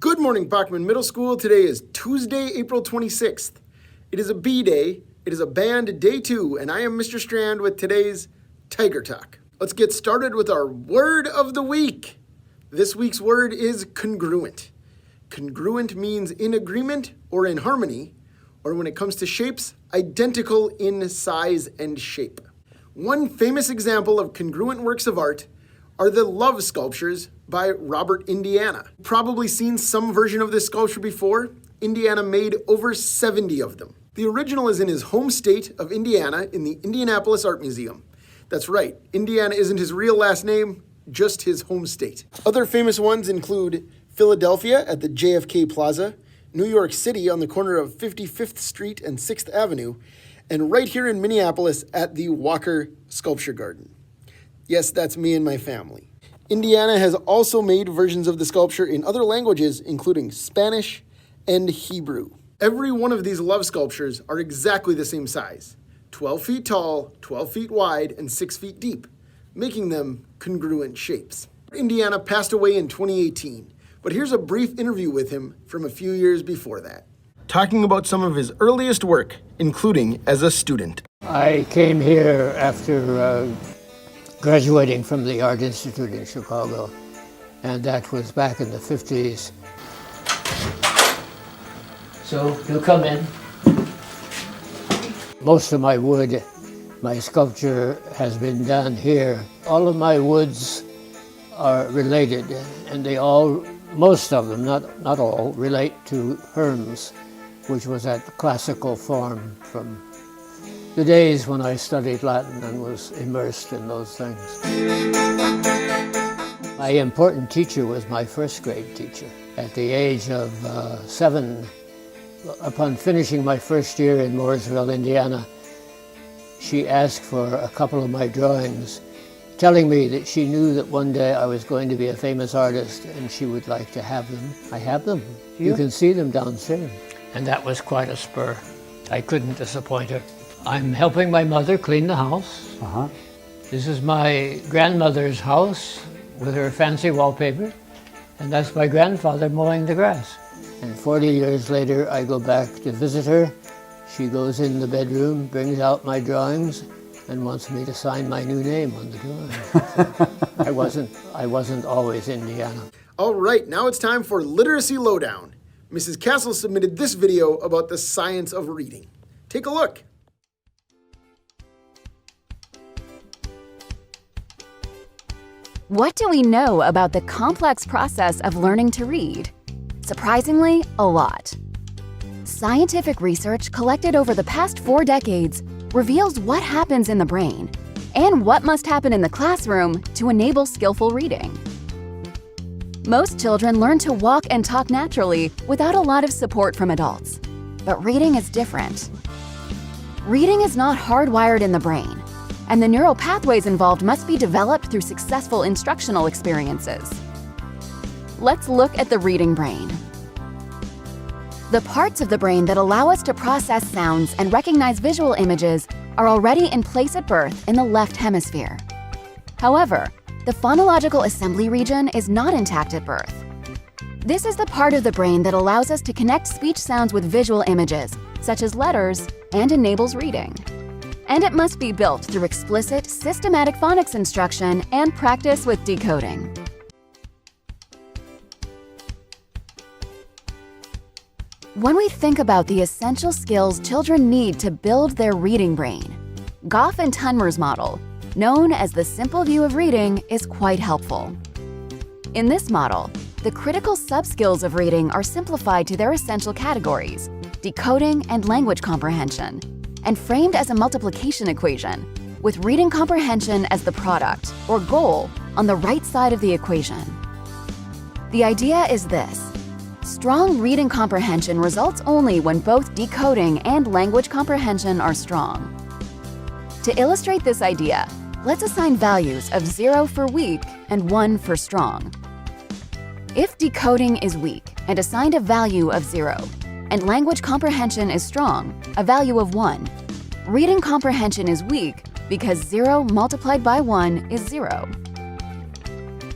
Good morning, Bachman Middle School. Today is Tuesday, April 26th. It is a B day. It is a band day 2, and I am Mr. Strand with today's Tiger Talk. Let's get started with our word of the week. This week's word is congruent. Congruent means in agreement or in harmony, or when it comes to shapes, identical in size and shape. One famous example of congruent works of art are the love sculptures by Robert Indiana. Probably seen some version of this sculpture before. Indiana made over 70 of them. The original is in his home state of Indiana in the Indianapolis Art Museum. That's right, Indiana isn't his real last name, just his home state. Other famous ones include Philadelphia at the JFK Plaza, New York City on the corner of 55th Street and 6th Avenue, and right here in Minneapolis at the Walker Sculpture Garden. Yes, that's me and my family. Indiana has also made versions of the sculpture in other languages, including Spanish and Hebrew. Every one of these love sculptures are exactly the same size, 12 feet tall, 12 feet wide, and 6 feet deep, making them congruent shapes. Indiana passed away in 2018, but here's a brief interview with him from a few years before that, talking about some of his earliest work, including as a student. I came here after graduating from the Art Institute in Chicago, and that was back in the 50s. So, do come in. Most of my wood, my sculpture has been done here. All of my woods are related, and they all, most of them, not all, relate to Hermes, which was that classical form from the days when I studied Latin and was immersed in those things. My important teacher was my first grade teacher. At the age of 7, upon finishing my first year in Mooresville, Indiana, she asked for a couple of my drawings, telling me that she knew that one day I was going to be a famous artist and she would like to have them. I have them. You can see them downstairs. And that was quite a spur. I couldn't disappoint her. I'm helping my mother clean the house. This is my grandmother's house with her fancy wallpaper, and that's my grandfather mowing the grass. And 40 years later, I go back to visit her. She goes in the bedroom, brings out my drawings, and wants me to sign my new name on the drawing. So I wasn't always Indiana. All right, now it's time for Literacy Lowdown. Mrs. Castle submitted this video about the science of reading. Take a look. What do we know about the complex process of learning to read? Surprisingly, a lot. Scientific research collected over the past 4 decades reveals what happens in the brain and what must happen in the classroom to enable skillful reading. Most children learn to walk and talk naturally without a lot of support from adults. But reading is different. Reading is not hardwired in the brain, and the neural pathways involved must be developed through successful instructional experiences. Let's look at the reading brain. The parts of the brain that allow us to process sounds and recognize visual images are already in place at birth in the left hemisphere. However, the phonological assembly region is not intact at birth. This is the part of the brain that allows us to connect speech sounds with visual images, such as letters, and enables reading. And it must be built through explicit, systematic phonics instruction and practice with decoding. When we think about the essential skills children need to build their reading brain, Goff and Tunmer's model, known as the simple view of reading, is quite helpful. In this model, the critical sub-skills of reading are simplified to their essential categories, decoding and language comprehension, and framed as a multiplication equation, with reading comprehension as the product, or goal, on the right side of the equation. The idea is this: strong reading comprehension results only when both decoding and language comprehension are strong. To illustrate this idea, let's assign values of 0 for weak and 1 for strong. If decoding is weak and assigned a value of 0, and language comprehension is strong, a value of 1, reading comprehension is weak because 0 multiplied by 1 is 0.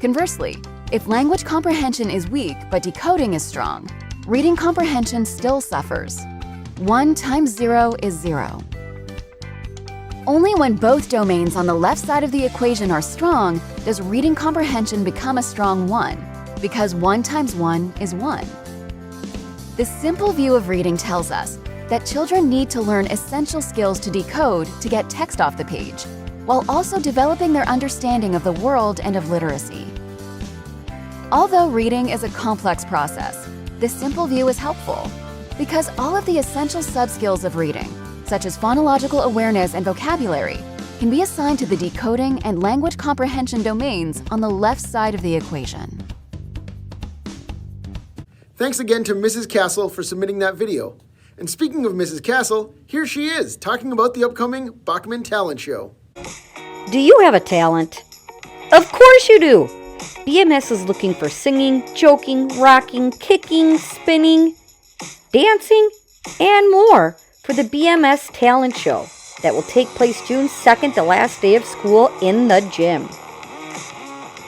Conversely, If language comprehension is weak but decoding is strong, reading comprehension still suffers. 1 times 0 is 0. Only when both domains on the left side of the equation are strong does reading comprehension become a strong 1, because 1 times 1 is 1. This simple view of reading tells us that children need to learn essential skills to decode to get text off the page, while also developing their understanding of the world and of literacy. Although reading is a complex process, this simple view is helpful because all of the essential subskills of reading, such as phonological awareness and vocabulary, can be assigned to the decoding and language comprehension domains on the left side of the equation. Thanks again to Mrs. Castle for submitting that video. And speaking of Mrs. Castle, here she is talking about the upcoming Bachman Talent Show. Do you have a talent? Of course you do! BMS is looking for singing, joking, rocking, kicking, spinning, dancing, and more for the BMS Talent Show that will take place June 2nd, the last day of school, in the gym.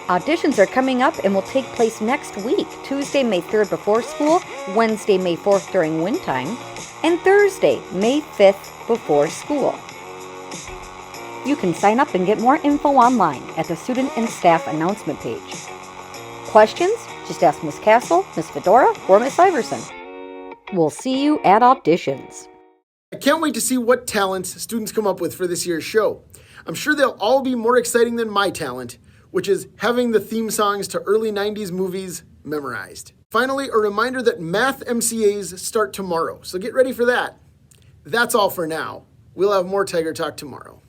Auditions are coming up and will take place next week, Tuesday, May 3rd before school, Wednesday, May 4th during wind time, and Thursday, May 5th before school. You can sign up and get more info online at the Student and Staff Announcement page. Questions? Just ask Miss Castle, Miss Fedora, or Miss Iverson. We'll see you at auditions. I can't wait to see what talents students come up with for this year's show. I'm sure they'll all be more exciting than my talent, which is having the theme songs to early 90s movies memorized. Finally, a reminder that math MCAs start tomorrow, so get ready for that. That's all for now. We'll have more Tiger Talk tomorrow.